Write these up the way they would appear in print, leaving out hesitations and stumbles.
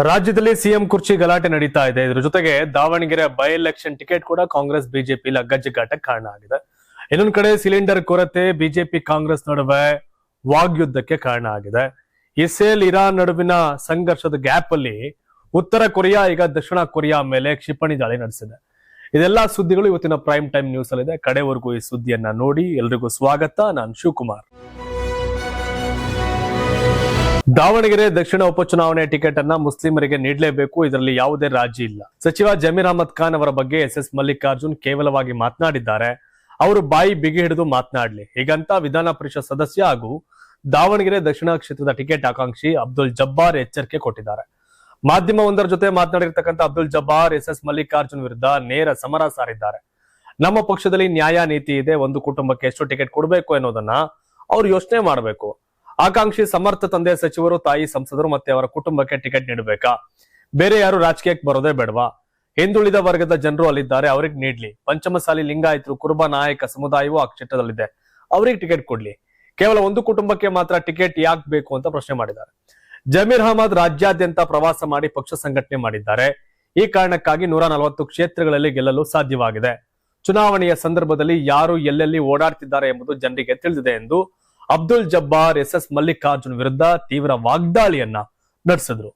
ರಾಜ್ಯದಲ್ಲಿ ಸಿಎಂ ಕುರ್ಚಿ ಗಲಾಟೆ ನಡೀತಾ ಇದೆ. ಇದರ ಜೊತೆಗೆ ದಾವಣಗೆರೆ ಬೈ ಎಲೆಕ್ಷನ್ ಟಿಕೆಟ್ ಕೂಡ ಕಾಂಗ್ರೆಸ್ ಬಿಜೆಪಿ ಲಗ್ಗಜ್ಜಾಟಕ್ಕೆ ಕಾರಣ ಆಗಿದೆ. ಇನ್ನೊಂದು ಕಡೆ ಸಿಲಿಂಡರ್ ಕೊರತೆ ಬಿಜೆಪಿ ಕಾಂಗ್ರೆಸ್ ನಡುವೆ ವಾಗ್ಯುದ್ಧಕ್ಕೆ ಕಾರಣ ಆಗಿದೆ. ಇಸ್ರೇಲ್ ಇರಾನ್ ನಡುವಿನ ಸಂಘರ್ಷದ ಗ್ಯಾಪ್ ಅಲ್ಲಿ ಉತ್ತರ ಕೊರಿಯಾ ಈಗ ದಕ್ಷಿಣ ಕೊರಿಯಾ ಮೇಲೆ ಕ್ಷಿಪಣಿ ದಾಳಿ ನಡೆಸಿದೆ. ಇದೆಲ್ಲಾ ಸುದ್ದಿಗಳು ಇವತ್ತಿನ ಪ್ರೈಮ್ ಟೈಮ್ ನ್ಯೂಸ್ ಅಲ್ಲಿ ಇದೆ. ಕಡೆವರೆಗೂ ಈ ಸುದ್ದಿಯನ್ನ ನೋಡಿ. ಎಲ್ರಿಗೂ ಸ್ವಾಗತ. ನಾನು ಶಿವಕುಮಾರ್. ದಾವಣಗೆರೆ ದಕ್ಷಿಣ ಉಪಚುನಾವಣೆ ಟಿಕೆಟ್ ಅನ್ನ ಮುಸ್ಲಿಮರಿಗೆ ನೀಡಲೇಬೇಕು, ಇದರಲ್ಲಿ ಯಾವುದೇ ರಾಜಿ ಇಲ್ಲ. ಸಚಿವ ಜಮೀರ್ ಅಹಮದ್ ಖಾನ್ ಅವರ ಬಗ್ಗೆ ಎಸ್ ಮಲ್ಲಿಕಾರ್ಜುನ್ ಕೇವಲವಾಗಿ ಮಾತನಾಡಿದ್ದಾರೆ. ಅವರು ಬಾಯಿ ಬಿಗಿ ಹಿಡಿದು ಮಾತನಾಡ್ಲಿ ಹೀಗಂತ ವಿಧಾನ ಪರಿಷತ್ ಸದಸ್ಯ ಹಾಗೂ ದಾವಣಗೆರೆ ದಕ್ಷಿಣ ಕ್ಷೇತ್ರದ ಟಿಕೆಟ್ ಆಕಾಂಕ್ಷಿ ಅಬ್ದುಲ್ ಜಬ್ಬಾರ್ ಎಚ್ಚರಿಕೆ ಕೊಟ್ಟಿದ್ದಾರೆ. ಮಾಧ್ಯಮವೊಂದರ ಜೊತೆ ಮಾತನಾಡಿರ್ತಕ್ಕಂಥ ಅಬ್ದುಲ್ ಜಬ್ಬಾರ್ ಎಸ್ ಮಲ್ಲಿಕಾರ್ಜುನ್ ವಿರುದ್ಧ ನೇರ ಸಮರ ಸಾರಿದ್ದಾರೆ. ನಮ್ಮ ಪಕ್ಷದಲ್ಲಿ ನ್ಯಾಯ ನೀತಿ ಇದೆ. ಒಂದು ಕುಟುಂಬಕ್ಕೆ ಎಷ್ಟು ಟಿಕೆಟ್ ಕೊಡಬೇಕು ಅನ್ನೋದನ್ನ ಅವ್ರು ಯೋಚನೆ ಮಾಡಬೇಕು. ಆಕಾಂಕ್ಷಿ ಸಮರ್ಥ ತಂದೆ ಸಚಿವರು, ತಾಯಿ ಸಂಸದರು ಮತ್ತೆ ಅವರ ಕುಟುಂಬಕ್ಕೆ ಟಿಕೆಟ್ ನೀಡಬೇಕಾ? ಬೇರೆ ಯಾರು ರಾಜಕೀಯಕ್ಕೆ ಬರೋದೇ ಬೇಡವಾ? ಹಿಂದುಳಿದ ವರ್ಗದ ಜನರು ಅಲ್ಲಿದ್ದಾರೆ, ಅವ್ರಿಗೆ ನೀಡ್ಲಿ. ಪಂಚಮಸಾಲಿ ಲಿಂಗಾಯತರು, ಕುರುಬ ನಾಯಕ ಸಮುದಾಯವೂ ಆ ಕ್ಷೇತ್ರದಲ್ಲಿದೆ, ಅವ್ರಿಗೆ ಟಿಕೆಟ್ ಕೊಡ್ಲಿ. ಕೇವಲ ಒಂದು ಕುಟುಂಬಕ್ಕೆ ಮಾತ್ರ ಟಿಕೆಟ್ ಯಾಕೆ ಬೇಕು ಅಂತ ಪ್ರಶ್ನೆ ಮಾಡಿದ್ದಾರೆ. ಜಮೀರ್ ಅಹಮದ್ ರಾಜ್ಯಾದ್ಯಂತ ಪ್ರವಾಸ ಮಾಡಿ ಪಕ್ಷ ಸಂಘಟನೆ ಮಾಡಿದ್ದಾರೆ. ಈ ಕಾರಣಕ್ಕಾಗಿ 140 ಕ್ಷೇತ್ರಗಳಲ್ಲಿ ಗೆಲ್ಲಲು ಸಾಧ್ಯವಾಗಿದೆ. ಚುನಾವಣೆಯ ಸಂದರ್ಭದಲ್ಲಿ ಯಾರು ಎಲ್ಲೆಲ್ಲಿ ಓಡಾಡ್ತಿದ್ದಾರೆ ಎಂಬುದು ಜನರಿಗೆ ತಿಳಿದಿದೆ ಎಂದು ಅಬ್ದುಲ್ ಜಬ್ಬಾರ್ ಎಸ್ ಮಲ್ಲಿಕಾರ್ಜುನ್ ವಿರುದ್ಧ ತೀವ್ರ ವಾಗ್ದಾಳಿಯನ್ನ ನಡೆಸಿದ್ರು.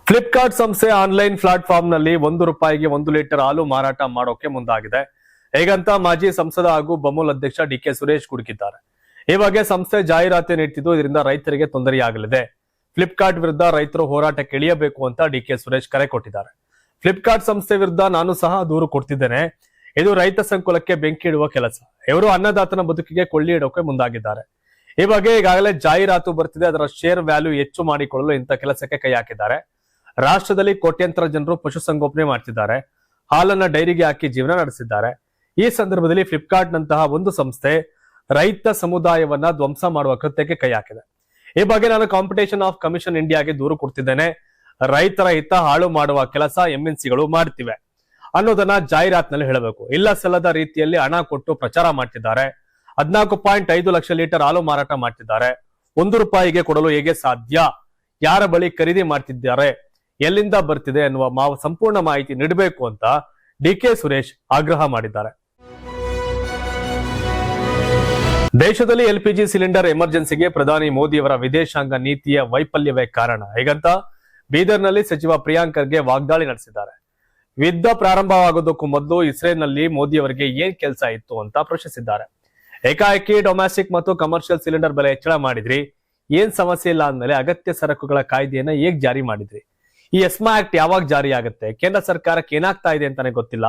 ಫ್ಲಿಪ್ಕಾರ್ಟ್ ಸಂಸ್ಥೆ ಆನ್ಲೈನ್ ಪ್ಲಾಟ್ಫಾರ್ಮ್ ನಲ್ಲಿ ₹1ಗೆ 1 ಲೀಟರ್ ಹಾಲು ಮಾರಾಟ ಮಾಡೋಕೆ ಮುಂದಾಗಿದೆ. ಹೇಗಂತ ಮಾಜಿ ಸಂಸದ ಹಾಗೂ ಬಮೂಲ್ ಅಧ್ಯಕ್ಷ ಡಿಕೆ ಸುರೇಶ್ ಕುಡುಕಿದ್ದಾರೆ. ಈ ಬಗ್ಗೆ ಸಂಸ್ಥೆ ಜಾಹೀರಾತು ನೀಡುತ್ತಿದ್ದು, ಇದರಿಂದ ರೈತರಿಗೆ ತೊಂದರೆಯಾಗಲಿದೆ. ಫ್ಲಿಪ್ಕಾರ್ಟ್ ವಿರುದ್ಧ ರೈತರು ಹೋರಾಟಕ್ಕೆ ಇಳಿಯಬೇಕು ಅಂತ ಡಿಕೆ ಸುರೇಶ್ ಕರೆ ಕೊಟ್ಟಿದ್ದಾರೆ. ಫ್ಲಿಪ್ಕಾರ್ಟ್ ಸಂಸ್ಥೆ ವಿರುದ್ಧ ನಾನು ಸಹ ದೂರು ಕೊಡ್ತಿದ್ದೇನೆ. ಇದು ರೈತ ಸಂಕುಲಕ್ಕೆ ಬೆಂಕಿ ಇಡುವ ಕೆಲಸ. ಇವರು ಅನ್ನದಾತನ ಬದುಕಿಗೆ ಕೊಳ್ಳಿ ಇಡೋಕೆ ಮುಂದಾಗಿದ್ದಾರೆ. ಈ ಬಗ್ಗೆ ಈಗಾಗಲೇ ಜಾಹೀರಾತು ಬರ್ತಿದೆ. ಅದರ ಶೇರ್ ವ್ಯಾಲ್ಯೂ ಹೆಚ್ಚು ಮಾಡಿಕೊಳ್ಳಲು ಇಂಥ ಕೆಲಸಕ್ಕೆ ಕೈ ಹಾಕಿದ್ದಾರೆ. ರಾಷ್ಟ್ರದಲ್ಲಿ ಕೋಟ್ಯಂತರ ಜನರು ಪಶುಸಂಗೋಪನೆ ಮಾಡ್ತಿದ್ದಾರೆ. ಹಾಲನ್ನ ಡೈರಿಗೆ ಹಾಕಿ ಜೀವನ ನಡೆಸಿದ್ದಾರೆ. ಈ ಸಂದರ್ಭದಲ್ಲಿ ಫ್ಲಿಪ್ಕಾರ್ಟ್ ನಂತಹ ಒಂದು ಸಂಸ್ಥೆ ರೈತ ಸಮುದಾಯವನ್ನ ಧ್ವಂಸ ಮಾಡುವ ಕೃತ್ಯಕ್ಕೆ ಕೈ ಹಾಕಿದೆ. ಈ ಬಗ್ಗೆ ನಾನು ಕಾಂಪಿಟೇಷನ್ ಆಫ್ ಕಮಿಷನ್ ಇಂಡಿಯಾಗೆ ದೂರು ಕೊಡ್ತಿದ್ದೇನೆ. ರೈತರ ಹಿತ ಹಾಳು ಮಾಡುವ ಕೆಲಸ ಎಂಎನ್ಸಿಗಳು ಮಾಡ್ತಿವೆ ಅನ್ನೋದನ್ನ ಜಾಹೀರಾತಿನಲ್ಲಿ ಹೇಳಬೇಕು. ಇಲ್ಲ ಸಲ್ಲದ ರೀತಿಯಲ್ಲಿ ಹಣ ಕೊಟ್ಟು ಪ್ರಚಾರ ಮಾಡ್ತಿದ್ದಾರೆ. 14.5 ಲಕ್ಷ ಲೀಟರ್ ಹಾಲು ಮಾರಾಟ ಮಾಡ್ತಿದ್ದಾರೆ. ₹1 ಕೊಡಲು ಹೇಗೆ ಸಾಧ್ಯ? ಯಾರ ಬಳಿ ಖರೀದಿ ಮಾಡ್ತಿದ್ದಾರೆ? ಎಲ್ಲಿಂದ ಬರ್ತಿದೆ ಅನ್ನುವ ಸಂಪೂರ್ಣ ಮಾಹಿತಿ ನೀಡಬೇಕು ಅಂತ ಡಿಕೆ ಸುರೇಶ್ ಆಗ್ರಹ ಮಾಡಿದ್ದಾರೆ. ದೇಶದಲ್ಲಿ ಎಲ್ಪಿಜಿ ಸಿಲಿಂಡರ್ ಎಮರ್ಜೆನ್ಸಿಗೆ ಪ್ರಧಾನಿ ಮೋದಿಯವರ ವಿದೇಶಾಂಗ ನೀತಿಯ ವೈಫಲ್ಯವೇ ಕಾರಣ ಹೀಗಂತ ಬೀದರ್ನಲ್ಲಿ ಸಚಿವ ಪ್ರಿಯಾಂಕ್ ಖರ್ಗೆ ವಾಗ್ದಾಳಿ ನಡೆಸಿದ್ದಾರೆ. ಯುದ್ಧ ಪ್ರಾರಂಭವಾಗೋದಕ್ಕೂ ಮೊದಲು ಇಸ್ರೇಲ್ನಲ್ಲಿ ಮೋದಿ ಅವರಿಗೆ ಏನ್ ಕೆಲಸ ಇತ್ತು ಅಂತ ಪ್ರಶ್ನಿಸಿದ್ದಾರೆ. ಏಕಾಏಕಿ ಡೊಮ್ಯಾಸ್ಟಿಕ್ ಮತ್ತು ಕಮರ್ಷಿಯಲ್ ಸಿಲಿಂಡರ್ ಬೆಲೆ ಹೆಚ್ಚಳ ಮಾಡಿದ್ರಿ, ಏನ್ ಸಮಸ್ಯೆ ಇಲ್ಲ ಅಂದ್ಮೇಲೆ ಅಗತ್ಯ ಸರಕುಗಳ ಕಾಯ್ದೆಯನ್ನ ಹೇಗ್ ಜಾರಿ ಮಾಡಿದ್ರಿ? ಈ ಎಸ್ಮಾ ಆಕ್ಟ್ ಯಾವಾಗ ಜಾರಿ ಆಗುತ್ತೆ? ಕೇಂದ್ರ ಸರ್ಕಾರಕ್ಕೆ ಏನಾಗ್ತಾ ಇದೆ ಅಂತಾನೆ ಗೊತ್ತಿಲ್ಲ.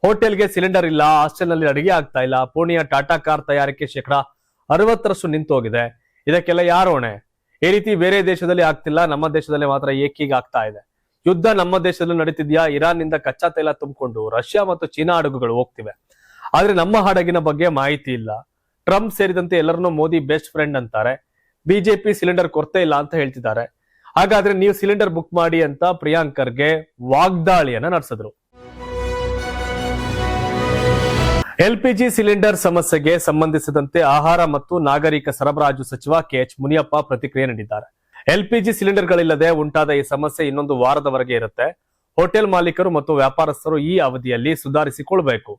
ಹೋಟೆಲ್ಗೆ ಸಿಲಿಂಡರ್ ಇಲ್ಲ, ಹಾಸ್ಟೆಲ್ನಲ್ಲಿ ಅಡಿಗೆ ಆಗ್ತಾ ಇಲ್ಲ. ಪುಣೆಯ ಟಾಟಾ ಕಾರ್ ತಯಾರಿಕೆ 60% ನಿಂತು ಹೋಗಿದೆ. ಇದಕ್ಕೆಲ್ಲ ಯಾರು ಹೊಣೆ? ಈ ರೀತಿ ಬೇರೆ ದೇಶದಲ್ಲಿ ಆಗ್ತಿಲ್ಲ, ನಮ್ಮ ದೇಶದಲ್ಲಿ ಮಾತ್ರ ಏಕೀಗ ಆಗ್ತಾ ಇದೆ. ಯುದ್ಧ ನಮ್ಮ ದೇಶದಲ್ಲೂ ನಡೀತಿದ್ಯಾ? ಇರಾನ್ ನಿಂದ ಕಚ್ಚಾ ತೈಲ ತುಂಬಿಕೊಂಡು ರಷ್ಯಾ ಮತ್ತು ಚೀನಾ ಹಡಗುಗಳು ಹೋಗ್ತಿವೆ. ಆದ್ರೆ ನಮ್ಮ ಹಡಗಿನ ಬಗ್ಗೆ ಮಾಹಿತಿ ಇಲ್ಲ. ಟ್ರಂಪ್ ಸೇರಿದಂತೆ ಎಲ್ಲರನ್ನೂ ಮೋದಿ ಬೆಸ್ಟ್ ಫ್ರೆಂಡ್ ಅಂತಾರೆ. ಬಿಜೆಪಿ ಸಿಲಿಂಡರ್ ಕೊರತೆ ಇಲ್ಲ ಅಂತ ಹೇಳ್ತಿದ್ದಾರೆ. ಹಾಗಾದ್ರೆ ನೀವು ಸಿಲಿಂಡರ್ ಬುಕ್ ಮಾಡಿ ಅಂತ ಪ್ರಿಯಾಂಕ್ ಖರ್ಗೆ ವಾಗ್ದಾಳಿಯನ್ನ ನಡೆಸಿದ್ರು. ಎಲ್ಪಿಜಿ ಸಿಲಿಂಡರ್ ಸಮಸ್ಯೆಗೆ ಸಂಬಂಧಿಸಿದಂತೆ ಆಹಾರ ಮತ್ತು ನಾಗರಿಕ ಸರಬರಾಜು ಸಚಿವ ಕೆಎಚ್ ಮುನಿಯಪ್ಪ ಪ್ರತಿಕ್ರಿಯೆ ನೀಡಿದ್ದಾರೆ. ಎಲ್ಪಿಜಿ ಸಿಲಿಂಡರ್ಗಳಿಲ್ಲದೆ ಉಂಟಾದ ಈ ಸಮಸ್ಯೆ ಇನ್ನೊಂದು ವಾರದವರೆಗೆ ಇರುತ್ತೆ. ಹೋಟೆಲ್ ಮಾಲೀಕರು ಮತ್ತು ವ್ಯಾಪಾರಸ್ಥರು ಈ ಅವಧಿಯಲ್ಲಿ ಸುಧಾರಿಸಿಕೊಳ್ಬೇಕು.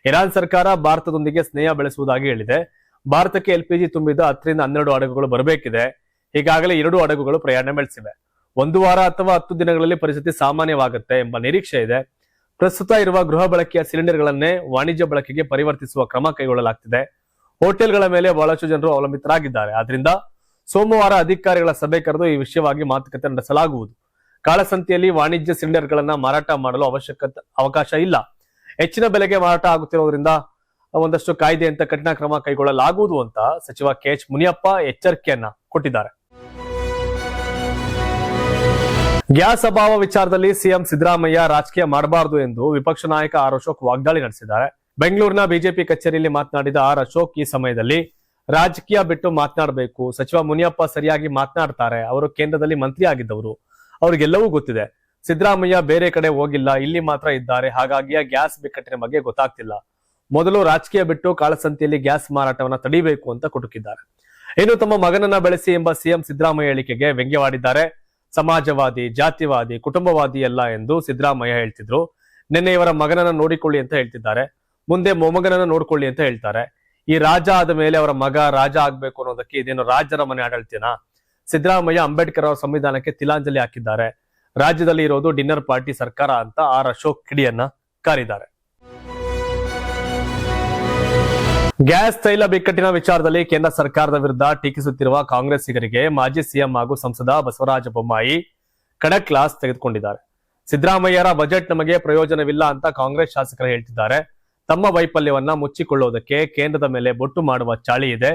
ಇರಾನ್ ಸರ್ಕಾರ ಭಾರತದೊಂದಿಗೆ ಸ್ನೇಹ ಬೆಳೆಸುವುದಾಗಿ ಹೇಳಿದೆ. ಭಾರತಕ್ಕೆ ಎಲ್ಪಿಜಿ ತುಂಬಿದ 10 ರಿಂದ 12 ಹಡಗುಗಳು ಬರಬೇಕಿದೆ. ಈಗಾಗಲೇ 2 ಹಡಗುಗಳು ಪ್ರಯಾಣ ಬೆಳೆಸಿವೆ. 1 ವಾರ ಅಥವಾ 10 ದಿನಗಳಲ್ಲಿ ಪರಿಸ್ಥಿತಿ ಸಾಮಾನ್ಯವಾಗುತ್ತೆ ಎಂಬ ನಿರೀಕ್ಷೆ ಇದೆ. ಪ್ರಸ್ತುತ ಇರುವ ಗೃಹ ಬಳಕೆಯ ಸಿಲಿಂಡರ್ಗಳನ್ನೇ ವಾಣಿಜ್ಯ ಬಳಕೆಗೆ ಪರಿವರ್ತಿಸುವ ಕ್ರಮ ಕೈಗೊಳ್ಳಲಾಗ್ತಿದೆ. ಹೋಟೆಲ್ಗಳ ಮೇಲೆ ಬಹಳಷ್ಟು ಜನರು ಅವಲಂಬಿತರಾಗಿದ್ದಾರೆ. ಆದ್ರಿಂದ ಸೋಮವಾರ ಅಧಿಕಾರಿಗಳ ಸಭೆ ಕರೆದು ಈ ವಿಷಯವಾಗಿ ಮಾತುಕತೆ ನಡೆಸಲಾಗುವುದು. ಕಾಳಸಂತೆಯಲ್ಲಿ ವಾಣಿಜ್ಯ ಸಿಲಿಂಡರ್ಗಳನ್ನ ಮಾರಾಟ ಮಾಡಲು ಅವಕಾಶ ಇಲ್ಲ. ಹೆಚ್ಚಿನ ಬೆಲೆಗೆ ಮಾರಾಟ ಆಗುತ್ತಿರುವುದರಿಂದ ಒಂದಷ್ಟು ಕಾಯ್ದೆಯಂತೆ ಕಠಿಣ ಕ್ರಮ ಕೈಗೊಳ್ಳಲಾಗುವುದು ಅಂತ ಸಚಿವ ಕೆಎಚ್ ಮುನಿಯಪ್ಪ ಎಚ್ಚರಿಕೆಯನ್ನ ಕೊಟ್ಟಿದ್ದಾರೆ. ಗ್ಯಾಸ್ ಅಭಾವ ವಿಚಾರದಲ್ಲಿ ಸಿಎಂ ಸಿದ್ದರಾಮಯ್ಯ ರಾಜಕೀಯ ಮಾಡಬಾರದು ಎಂದು ವಿಪಕ್ಷ ನಾಯಕ ಆರ್ ಅಶೋಕ್ ವಾಗ್ದಾಳಿ ನಡೆಸಿದ್ದಾರೆ. ಬೆಂಗಳೂರಿನ ಬಿಜೆಪಿ ಕಚೇರಿಯಲ್ಲಿ ಮಾತನಾಡಿದ ಆರ್ ಅಶೋಕ್, ಈ ಸಮಯದಲ್ಲಿ ರಾಜಕೀಯ ಬಿಟ್ಟು ಮಾತನಾಡಬೇಕು. ಸಚಿವ ಮುನಿಯಪ್ಪ ಸರಿಯಾಗಿ ಮಾತನಾಡ್ತಾರೆ. ಅವರು ಕೇಂದ್ರದಲ್ಲಿ ಮಂತ್ರಿ ಆಗಿದ್ದವರು, ಅವ್ರಿಗೆಲ್ಲವೂ ಗೊತ್ತಿದೆ. ಸಿದ್ದರಾಮಯ್ಯ ಬೇರೆ ಕಡೆ ಹೋಗಿಲ್ಲ, ಇಲ್ಲಿ ಮಾತ್ರ ಇದ್ದಾರೆ. ಹಾಗಾಗಿ ಗ್ಯಾಸ್ ಬಿಕ್ಕಟ್ಟಿನ ಬಗ್ಗೆ ಗೊತ್ತಾಗ್ತಿಲ್ಲ. ಮೊದಲು ರಾಜಕೀಯ ಬಿಟ್ಟು ಕಾಳಸಂತೆಯಲ್ಲಿ ಗ್ಯಾಸ್ ಮಾರಾಟವನ್ನ ತಡಿಬೇಕು ಅಂತ ಕುಟುಕಿದ್ದಾರೆ. ಇನ್ನು ತಮ್ಮ ಮಗನನ್ನ ಬೆಳೆಸಿ ಎಂಬ ಸಿಎಂ ಸಿದ್ದರಾಮಯ್ಯ ಹೇಳಿಕೆಗೆ ವ್ಯಂಗ್ಯವಾಡಿದ್ದಾರೆ. ಸಮಾಜವಾದಿ, ಜಾತಿವಾದಿ, ಕುಟುಂಬವಾದಿ ಅಲ್ಲ ಎಂದು ಸಿದ್ದರಾಮಯ್ಯ ಹೇಳ್ತಿದ್ರು. ನಿನ್ನೆ ಇವರ ಮಗನನ್ನ ನೋಡಿಕೊಳ್ಳಿ ಅಂತ ಹೇಳ್ತಿದ್ದಾರೆ, ಮುಂದೆ ಮೊಮ್ಮಗನನ್ನ ನೋಡ್ಕೊಳ್ಳಿ ಅಂತ ಹೇಳ್ತಾರೆ. ಈ ರಾಜ ಆದ ಮೇಲೆ ಅವರ ಮಗ ರಾಜ ಆಗ್ಬೇಕು ಅನ್ನೋದಕ್ಕೆ ಇದೇನು ರಾಜರ ಮನೆ ಆಡಳ್ತೀನಾ? ಸಿದ್ದರಾಮಯ್ಯ ಅಂಬೇಡ್ಕರ್ ಅವರ ಸಂವಿಧಾನಕ್ಕೆ ತಿಲಾಂಜಲಿ ಹಾಕಿದ್ದಾರೆ. ರಾಜ್ಯದಲ್ಲಿ ಇರೋದು ಡಿನ್ನರ್ ಪಾರ್ಟಿ ಸರ್ಕಾರ ಅಂತ ಆರ್ ಅಶೋಕ್ ಕಿಡಿಯನ್ನ ಕಾರಿದ್ದಾರೆ. ಗ್ಯಾಸ್ ತೈಲ ಬಿಕ್ಕಟ್ಟಿನ ವಿಚಾರದಲ್ಲಿ ಕೇಂದ್ರ ಸರ್ಕಾರದ ವಿರುದ್ಧ ಟೀಕಿಸುತ್ತಿರುವ ಕಾಂಗ್ರೆಸ್ಸಿಗರಿಗೆ ಮಾಜಿ ಸಿಎಂ ಹಾಗೂ ಸಂಸದ ಬಸವರಾಜ ಬೊಮ್ಮಾಯಿ ಖಡಕ್ ಕ್ಲಾಸ್ ತೆಗೆದುಕೊಂಡಿದ್ದಾರೆ. ಸಿದ್ದರಾಮಯ್ಯರ ಬಜೆಟ್ ನಮಗೆ ಪ್ರಯೋಜನವಿಲ್ಲ ಅಂತ ಕಾಂಗ್ರೆಸ್ ಶಾಸಕರು ಹೇಳ್ತಿದ್ದಾರೆ. ತಮ್ಮ ವೈಫಲ್ಯವನ್ನ ಮುಚ್ಚಿಕೊಳ್ಳುವುದಕ್ಕೆ ಕೇಂದ್ರದ ಮೇಲೆ ಬೊಟ್ಟು ಮಾಡುವ ಚಾಳಿ ಇದೆ.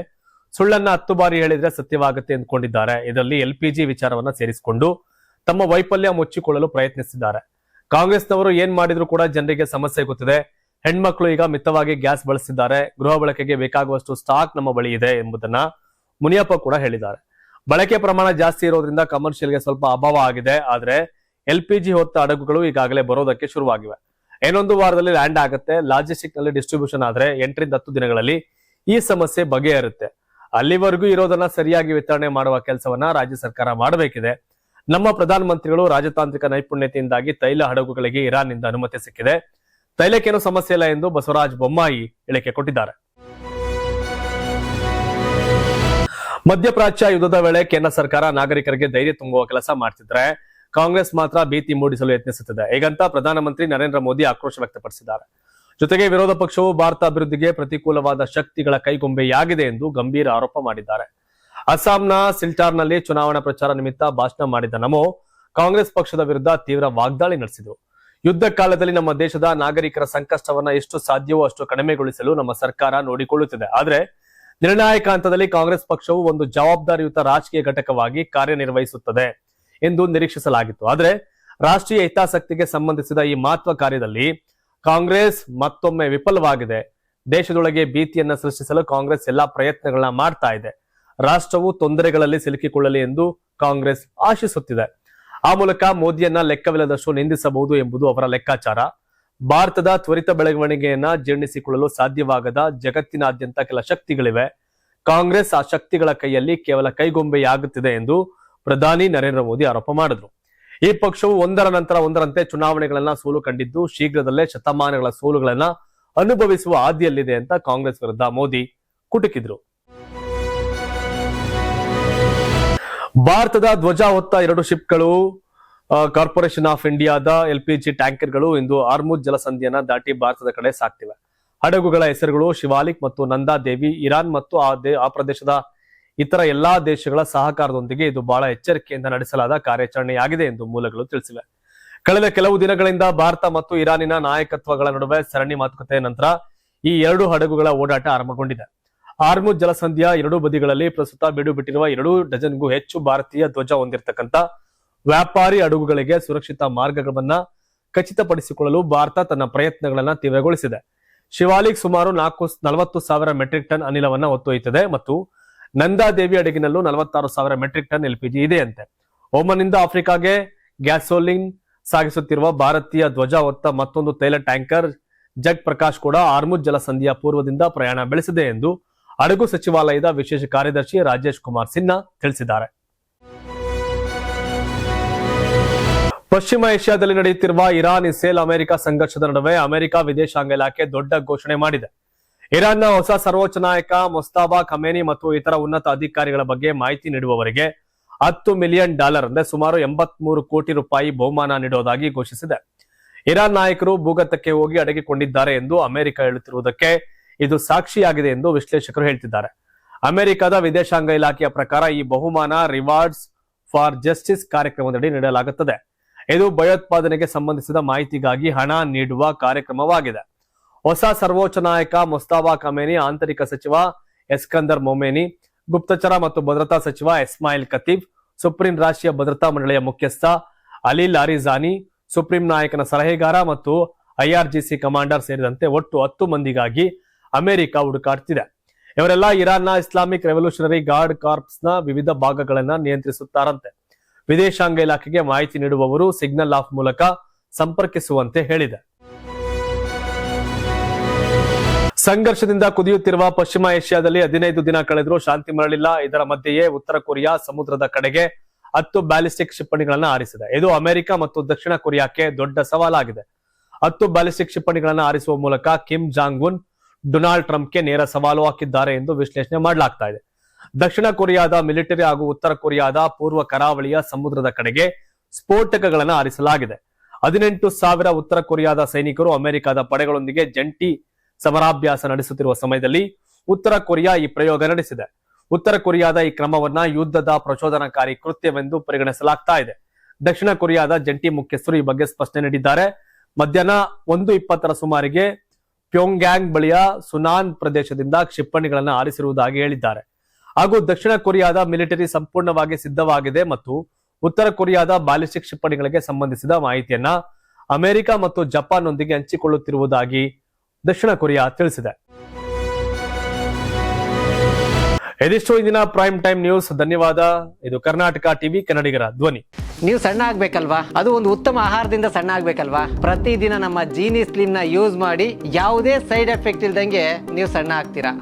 ಸುಳ್ಳನ್ನ 10 ಬಾರಿ ಹೇಳಿದ್ರೆ ಸತ್ಯವಾಗುತ್ತೆ ಎಂದುಕೊಂಡಿದ್ದಾರೆ. ಇದರಲ್ಲಿ LPG ವಿಚಾರವನ್ನ ಸೇರಿಸಿಕೊಂಡು ತಮ್ಮ ವೈಫಲ್ಯ ಮುಚ್ಚಿಕೊಳ್ಳಲು ಪ್ರಯತ್ನಿಸಿದ್ದಾರೆ. ಕಾಂಗ್ರೆಸ್ನವರು ಏನ್ ಮಾಡಿದ್ರು ಕೂಡ ಜನರಿಗೆ ಸಮಸ್ಯೆ ಗೊತ್ತಿದೆ. ಹೆಣ್ಮಕ್ಳು ಈಗ ಮಿತವಾಗಿ ಗ್ಯಾಸ್ ಬಳಸ್ತಿದ್ದಾರೆ. ಗೃಹ ಬಳಕೆಗೆ ಬೇಕಾಗುವಷ್ಟು ಸ್ಟಾಕ್ ನಮ್ಮ ಬಳಿ ಇದೆ ಎಂಬುದನ್ನ ಮುನಿಯಪ್ಪ ಕೂಡ ಹೇಳಿದ್ದಾರೆ. ಬಳಕೆ ಪ್ರಮಾಣ ಜಾಸ್ತಿ ಇರೋದ್ರಿಂದ ಕಮರ್ಷಿಯಲ್ಗೆ ಸ್ವಲ್ಪ ಅಭಾವ ಆಗಿದೆ. ಆದ್ರೆ LPG ಹೊತ್ತ ಹಡಗುಗಳು ಈಗಾಗಲೇ ಬರೋದಕ್ಕೆ ಶುರುವಾಗಿವೆ. ಇನ್ನೊಂದು ವಾರದಲ್ಲಿ ಲ್ಯಾಂಡ್ ಆಗುತ್ತೆ. ಲಾಜಿಸ್ಟಿಕ್ ನಲ್ಲಿ ಡಿಸ್ಟ್ರಿಬ್ಯೂಷನ್ ಆದ್ರೆ 8 ರಿಂದ 10 ದಿನಗಳಲ್ಲಿ ಈ ಸಮಸ್ಯೆ ಬಗೆಹರುತ್ತೆ. ಅಲ್ಲಿವರೆಗೂ ಇರೋದನ್ನ ಸರಿಯಾಗಿ ವಿತರಣೆ ಮಾಡುವ ಕೆಲಸವನ್ನ ರಾಜ್ಯ ಸರ್ಕಾರ ಮಾಡಬೇಕಿದೆ. ನಮ್ಮ ಪ್ರಧಾನಮಂತ್ರಿಗಳು ರಾಜತಾಂತ್ರಿಕ ನೈಪುಣ್ಯತೆಯಿಂದಾಗಿ ತೈಲ ಹಡಗುಗಳಿಗೆ ಇರಾನ್ ನಿಂದ ಅನುಮತಿ ಸಿಕ್ಕಿದೆ. ತೈಲಕ್ಕೇನು ಸಮಸ್ಯೆ ಇಲ್ಲ ಎಂದು ಬಸವರಾಜ ಬೊಮ್ಮಾಯಿ ಹೇಳಿಕೆ ಕೊಟ್ಟಿದ್ದಾರೆ. ಮಧ್ಯಪ್ರಾಚ್ಯ ಯುದ್ಧದ ವೇಳೆ ಕೇಂದ್ರ ಸರ್ಕಾರ ನಾಗರಿಕರಿಗೆ ಧೈರ್ಯ ತುಂಬುವ ಕೆಲಸ ಮಾಡ್ತಿದ್ರೆ ಕಾಂಗ್ರೆಸ್ ಮಾತ್ರ ಭೀತಿ ಮೂಡಿಸಲು ಯತ್ನಿಸುತ್ತಿದೆ. ಹೀಗಂತ ಪ್ರಧಾನಮಂತ್ರಿ ನರೇಂದ್ರ ಮೋದಿ ಆಕ್ರೋಶ ವ್ಯಕ್ತಪಡಿಸಿದ್ದಾರೆ. ಜೊತೆಗೆ ವಿರೋಧ ಪಕ್ಷವು ಭಾರತ ಅಭಿವೃದ್ಧಿಗೆ ಪ್ರತಿಕೂಲವಾದ ಶಕ್ತಿಗಳ ಕೈಗೊಂಬೆಯಾಗಿದೆ ಎಂದು ಗಂಭೀರ ಆರೋಪ ಮಾಡಿದ್ದಾರೆ. ಅಸ್ಸಾಂನ ಸಿಲ್ಚಾರ್ನಲ್ಲಿ ಚುನಾವಣಾ ಪ್ರಚಾರ ನಿಮಿತ್ತ ಭಾಷಣ ಮಾಡಿದ ನಮೋ ಕಾಂಗ್ರೆಸ್ ಪಕ್ಷದ ವಿರುದ್ಧ ತೀವ್ರ ವಾಗ್ದಾಳಿ ನಡೆಸಿದರು. ಯುದ್ಧ ಕಾಲದಲ್ಲಿ ನಮ್ಮ ದೇಶದ ನಾಗರಿಕರ ಸಂಕಷ್ಟವನ್ನ ಎಷ್ಟು ಸಾಧ್ಯವೋ ಅಷ್ಟು ಕಡಿಮೆಗೊಳಿಸಲು ನಮ್ಮ ಸರ್ಕಾರ ನೋಡಿಕೊಳ್ಳುತ್ತಿದೆ. ಆದ್ರೆ ನಿರ್ಣಾಯಕ ಹಂತದಲ್ಲಿ ಕಾಂಗ್ರೆಸ್ ಪಕ್ಷವು ಒಂದು ಜವಾಬ್ದಾರಿಯುತ ರಾಜಕೀಯ ಘಟಕವಾಗಿ ಕಾರ್ಯನಿರ್ವಹಿಸುತ್ತದೆ ಎಂದು ನಿರೀಕ್ಷಿಸಲಾಗಿತ್ತು. ಆದ್ರೆ ರಾಷ್ಟ್ರೀಯ ಹಿತಾಸಕ್ತಿಗೆ ಸಂಬಂಧಿಸಿದ ಈ ಮಹತ್ವ ಕಾರ್ಯದಲ್ಲಿ ಕಾಂಗ್ರೆಸ್ ಮತ್ತೊಮ್ಮೆ ವಿಫಲವಾಗಿದೆ. ದೇಶದೊಳಗೆ ಭೀತಿಯನ್ನ ಸೃಷ್ಟಿಸಲು ಕಾಂಗ್ರೆಸ್ ಎಲ್ಲಾ ಪ್ರಯತ್ನಗಳನ್ನ ಮಾಡ್ತಾ ಇದೆ. ರಾಷ್ಟ್ರವು ತೊಂದರೆಗಳಲ್ಲಿ ಸಿಲುಕಿಕೊಳ್ಳಲಿ ಎಂದು ಕಾಂಗ್ರೆಸ್ ಆಶಿಸುತ್ತಿದೆ. ಆ ಮೂಲಕ ಮೋದಿಯನ್ನ ಲೆಕ್ಕವಿಲ್ಲದಷ್ಟು ನಿಂದಿಸಬಹುದು ಎಂಬುದು ಅವರ ಲೆಕ್ಕಾಚಾರ. ಭಾರತದ ತ್ವರಿತ ಬೆಳವಣಿಗೆಯನ್ನ ಜೀರ್ಣಿಸಿಕೊಳ್ಳಲು ಸಾಧ್ಯವಾಗದ ಜಗತ್ತಿನಾದ್ಯಂತ ಕೆಲ ಶಕ್ತಿಗಳಿವೆ. ಕಾಂಗ್ರೆಸ್ ಆ ಶಕ್ತಿಗಳ ಕೈಯಲ್ಲಿ ಕೇವಲ ಕೈಗೊಂಬೆಯಾಗುತ್ತಿದೆ ಎಂದು ಪ್ರಧಾನಿ ನರೇಂದ್ರ ಮೋದಿ ಆರೋಪ ಮಾಡಿದ್ರು. ಈ ಪಕ್ಷವು ಒಂದರ ನಂತರ ಒಂದರಂತೆ ಚುನಾವಣೆಗಳನ್ನ ಸೋಲು ಕಂಡಿದ್ದು ಶೀಘ್ರದಲ್ಲೇ ಶತಮಾನಗಳ ಸೋಲುಗಳನ್ನ ಅನುಭವಿಸುವ ಹಾದಿಯಲ್ಲಿದೆ ಅಂತ ಕಾಂಗ್ರೆಸ್ ವಿರುದ್ಧ ಮೋದಿ ಕುಟುಕಿದ್ರು. ಭಾರತದ ಧ್ವಜ ಹೊತ್ತ 2 ಶಿಪ್ಗಳು ಕಾರ್ಪೊರೇಷನ್ ಆಫ್ ಇಂಡಿಯಾದ LPG ಟ್ಯಾಂಕರ್ಗಳು ಇಂದು ಹಾರ್ಮುಜ್ ಜಲಸಂಧಿಯನ್ನ ದಾಟಿ ಭಾರತದ ಕಡೆ ಸಾಗ್ತಿವೆ. ಹಡಗುಗಳ ಹೆಸರುಗಳು ಶಿವಾಲಿಕ್ ಮತ್ತು ನಂದಾದೇವಿ. ಇರಾನ್ ಮತ್ತು ಆ ಪ್ರದೇಶದ ಇತರ ಎಲ್ಲಾ ದೇಶಗಳ ಸಹಕಾರದೊಂದಿಗೆ ಇದು ಬಹಳ ಎಚ್ಚರಿಕೆಯಿಂದ ನಡೆಸಲಾದ ಕಾರ್ಯಾಚರಣೆಯಾಗಿದೆ ಎಂದು ಮೂಲಗಳು ತಿಳಿಸಿವೆ. ಕಳೆದ ಕೆಲವು ದಿನಗಳಿಂದ ಭಾರತ ಮತ್ತು ಇರಾನಿನ ನಾಯಕತ್ವಗಳ ನಡುವೆ ಸರಣಿ ಮಾತುಕತೆ ನಂತರ ಈ 2 ಹಡಗುಗಳ ಓಡಾಟ ಆರಂಭಗೊಂಡಿದೆ. ಹಾರ್ಮುಜ್ ಜಲಸಂಧಿಯ 2 ಬದಿಗಳಲ್ಲಿ ಪ್ರಸ್ತುತ ಬೀಡು ಬಿಟ್ಟಿರುವ 2 ಡಜನ್ಗೂ ಹೆಚ್ಚು ಭಾರತೀಯ ಧ್ವಜ ಹೊಂದಿರತಕ್ಕಂತ ವ್ಯಾಪಾರಿ ಹಡಗುಗಳಿಗೆ ಸುರಕ್ಷಿತ ಮಾರ್ಗಗಳನ್ನ ಖಚಿತಪಡಿಸಿಕೊಳ್ಳಲು ಭಾರತ ತನ್ನ ಪ್ರಯತ್ನಗಳನ್ನ ತೀವ್ರಗೊಳಿಸಿದೆ. ಶಿವಾಲಿಕ್ ಸುಮಾರು 40,000 ಮೆಟ್ರಿಕ್ ಟನ್ ಅನಿಲವನ್ನ ಹೊತ್ತೊಯ್ಯುತ್ತದೆ ಮತ್ತು ನಂದಾದೇವಿ ಹಡಗಿನಲ್ಲೂ 46,000 ಮೆಟ್ರಿಕ್ ಟನ್ LPG ಇದೆಯಂತೆ. ಓಮನ್ನಿಂದ ಆಫ್ರಿಕಾಗೆ ಗ್ಯಾಸೋಲಿನ್ ಸಾಗಿಸುತ್ತಿರುವ ಭಾರತೀಯ ಧ್ವಜ ಹೊತ್ತ ಮತ್ತೊಂದು ತೈಲ ಟ್ಯಾಂಕರ್ ಜಗ್ ಪ್ರಕಾಶ್ ಕೂಡ ಹಾರ್ಮುಜ್ ಜಲಸಂಧಿಯ ಪೂರ್ವದಿಂದ ಪ್ರಯಾಣ ಬೆಳೆಸಿದೆ ಎಂದು ಹಡಗು ಸಚಿವಾಲಯದ ವಿಶೇಷ ಕಾರ್ಯದರ್ಶಿ ರಾಜೇಶ್ ಕುಮಾರ್ ಸಿನ್ಹಾ ತಿಳಿಸಿದ್ದಾರೆ. ಪಶ್ಚಿಮ ಏಷ್ಯಾದಲ್ಲಿ ನಡೆಯುತ್ತಿರುವ ಇರಾನ್ ಇಸ್ರೇಲ್ ಅಮೆರಿಕ ಸಂಘರ್ಷದ ನಡುವೆ ಅಮೆರಿಕ ವಿದೇಶಾಂಗ ಇಲಾಖೆ ದೊಡ್ಡ ಘೋಷಣೆ ಮಾಡಿದೆ. ಇರಾನ್ನ ಹೊಸ ಸರ್ವೋಚ್ಚ ನಾಯಕ ಮೊಸ್ತಾಬಾ ಖಮೇನಿ ಮತ್ತು ಇತರ ಉನ್ನತ ಅಧಿಕಾರಿಗಳ ಬಗ್ಗೆ ಮಾಹಿತಿ ನೀಡುವವರಿಗೆ $10 ಮಿಲಿಯನ್ ಅಂದ್ರೆ ಸುಮಾರು 83 ಕೋಟಿ ರೂಪಾಯಿ ಬಹುಮಾನ ನೀಡುವುದಾಗಿ ಘೋಷಿಸಿದೆ. ಇರಾನ್ ನಾಯಕರು ಭೂಗತಕ್ಕೆ ಹೋಗಿ ಅಡಗಿಕೊಂಡಿದ್ದಾರೆ ಎಂದು ಅಮೆರಿಕ ಹೇಳುತ್ತಿರುವುದಕ್ಕೆ ಇದು ಸಾಕ್ಷಿಯಾಗಿದೆ ಎಂದು ವಿಶ್ಲೇಷಕರು ಹೇಳ್ತಿದ್ದಾರೆ. ಅಮೆರಿಕದ ವಿದೇಶಾಂಗ ಇಲಾಖೆಯ ಪ್ರಕಾರ ಈ ಬಹುಮಾನ ರಿವಾರ್ಡ್ಸ್ ಫಾರ್ ಜಸ್ಟಿಸ್ ಕಾರ್ಯಕ್ರಮದಡಿ ನೀಡಲಾಗುತ್ತದೆ. ಇದು ಭಯೋತ್ಪಾದನೆಗೆ ಸಂಬಂಧಿಸಿದ ಮಾಹಿತಿಗಾಗಿ ಹಣ ನೀಡುವ ಕಾರ್ಯಕ್ರಮವಾಗಿದೆ. ಹೊಸ ಸರ್ವೋಚ್ಚ ನಾಯಕ ಮೊಸ್ತಾಬಾ ಖಮೇನಿ, ಆಂತರಿಕ ಸಚಿವ ಎಸ್ಕಂದರ್ ಮೊಮೇನಿ, ಗುಪ್ತಚರ ಮತ್ತು ಭದ್ರತಾ ಸಚಿವ ಇಸ್ಮಾಯಿಲ್ ಖತೀಬ್, ಸುಪ್ರೀಂ ರಾಷ್ಟ್ರೀಯ ಭದ್ರತಾ ಮಂಡಳಿಯ ಮುಖ್ಯಸ್ಥ ಅಲಿ ಲಾರಿಜಾನಿ, ಸುಪ್ರೀಂ ನಾಯಕನ ಸಲಹೆಗಾರ ಮತ್ತು IRGC ಕಮಾಂಡರ್ ಸೇರಿದಂತೆ ಒಟ್ಟು 10 ಮಂದಿಗಾಗಿ ಅಮೆರಿಕ ಹುಡುಕಾಡ್ತಿದೆ. ಇವರೆಲ್ಲ ಇರಾನ್ನ ಇಸ್ಲಾಮಿಕ್ ರೆವಲ್ಯೂಷನರಿ ಗಾರ್ಡ್ ಕಾರ್ಪ್ಸ್ ನ ವಿವಿಧ ಭಾಗಗಳನ್ನ ನಿಯಂತ್ರಿಸುತ್ತಾರಂತೆ. ವಿದೇಶಾಂಗ ಇಲಾಖೆಗೆ ಮಾಹಿತಿ ನೀಡುವವರು ಸಿಗ್ನಲ್ ಆಫ್ ಮೂಲಕ ಸಂಪರ್ಕಿಸುವಂತೆ ಹೇಳಿದೆ. ಸಂಘರ್ಷದಿಂದ ಕುದಿಯುತ್ತಿರುವ ಪಶ್ಚಿಮ ಏಷ್ಯಾದಲ್ಲಿ 15 ದಿನ ಕಳೆದರೂ ಶಾಂತಿ ಮರಳಿಲ್ಲ. ಇದರ ಮಧ್ಯೆಯೇ ಉತ್ತರ ಕೊರಿಯಾ ಸಮುದ್ರದ ಕಡೆಗೆ 10 ಬ್ಯಾಲಿಸ್ಟಿಕ್ ಕ್ಷಿಪಣಿಗಳನ್ನ ಹಾರಿಸಿದೆ. ಇದು ಅಮೆರಿಕ ಮತ್ತು ದಕ್ಷಿಣ ಕೊರಿಯಾಕ್ಕೆ ದೊಡ್ಡ ಸವಾಲಾಗಿದೆ. 10 ಬ್ಯಾಲಿಸ್ಟಿಕ್ ಕ್ಷಿಪಣಿಗಳನ್ನ ಹಾರಿಸುವ ಮೂಲಕ ಕಿಮ್ ಜಾಂಗ್ ಉನ್ ಡೊನಾಲ್ಡ್ ಟ್ರಂಪ್ಗೆ ನೇರ ಸವಾಲು ಹಾಕಿದ್ದಾರೆ ಎಂದು ವಿಶ್ಲೇಷಣೆ ಮಾಡಲಾಗ್ತಾ ಇದೆ. ದಕ್ಷಿಣ ಕೊರಿಯಾದ ಮಿಲಿಟರಿ ಹಾಗೂ ಉತ್ತರ ಕೊರಿಯಾದ ಪೂರ್ವ ಕರಾವಳಿಯ ಸಮುದ್ರದ ಕಡೆಗೆ ಸ್ಫೋಟಕಗಳನ್ನು ಹಾರಿಸಲಾಗಿದೆ. 18,000 ಉತ್ತರ ಕೊರಿಯಾದ ಸೈನಿಕರು ಅಮೆರಿಕದ ಪಡೆಗಳೊಂದಿಗೆ ಜಂಟಿ ಸಮರಾಭ್ಯಾಸ ನಡೆಸುತ್ತಿರುವ ಸಮಯದಲ್ಲಿ ಉತ್ತರ ಕೊರಿಯಾ ಈ ಪ್ರಯೋಗ ನಡೆಸಿದೆ. ಉತ್ತರ ಕೊರಿಯಾದ ಈ ಕ್ರಮವನ್ನ ಯುದ್ಧದ ಪ್ರಚೋದನಕಾರಿ ಕೃತ್ಯವೆಂದು ಪರಿಗಣಿಸಲಾಗ್ತಾ ಇದೆ. ದಕ್ಷಿಣ ಕೊರಿಯಾದ ಜಂಟಿ ಮುಖ್ಯಸ್ಥರು ಈ ಬಗ್ಗೆ ಸ್ಪಷ್ಟನೆ ನೀಡಿದ್ದಾರೆ. ಮಧ್ಯಾಹ್ನ 1:20 ಸುಮಾರಿಗೆ ಪ್ಯೋಂಗ್ಯಾಂಗ್ ಬಳಿಯ ಸುನಾನ್ ಪ್ರದೇಶದಿಂದ ಕ್ಷಿಪಣಿಗಳನ್ನು ಹಾರಿಸಿರುವುದಾಗಿ ಹೇಳಿದ್ದಾರೆ. ಹಾಗೂ ದಕ್ಷಿಣ ಕೊರಿಯಾದ ಮಿಲಿಟರಿ ಸಂಪೂರ್ಣವಾಗಿ ಸಿದ್ಧವಾಗಿದೆ ಮತ್ತು ಉತ್ತರ ಕೊರಿಯಾದ ಬ್ಯಾಲಿಸ್ಟಿಕ್ ಕ್ಷಿಪಣಿಗಳಿಗೆ ಸಂಬಂಧಿಸಿದ ಮಾಹಿತಿಯನ್ನ ಅಮೆರಿಕ ಮತ್ತು ಜಪಾನ್ ನೊಂದಿಗೆ ಹಂಚಿಕೊಳ್ಳುತ್ತಿರುವುದಾಗಿ ದಕ್ಷಿಣ ಕೊರಿಯಾ ತಿಳಿಸಿದೆ. ಇದಿಷ್ಟು ಇಂದಿನ ಪ್ರೈಮ್ ಟೈಮ್ ನ್ಯೂಸ್. ಧನ್ಯವಾದ. ಇದು ಕರ್ನಾಟಕ ಟಿವಿ, ಕನ್ನಡಿಗರ ಧ್ವನಿ. ನೀವು ಸಣ್ಣ ಆಗ್ಬೇಕಲ್ವಾ? ಅದು ಒಂದು ಉತ್ತಮ ಆಹಾರದಿಂದ ಸಣ್ಣ ಆಗ್ಬೇಕಲ್ವಾ? ಪ್ರತಿದಿನ ನಮ್ಮ ಜೀನಿ ಸ್ಲಿಮ್ ನ ಯೂಸ್ ಮಾಡಿ ಯಾವುದೇ ಸೈಡ್ ಎಫೆಕ್ಟ್ ಇಲ್ದಂಗೆ ನೀವು ಸಣ್ಣ ಆಗ್ತೀರಾ.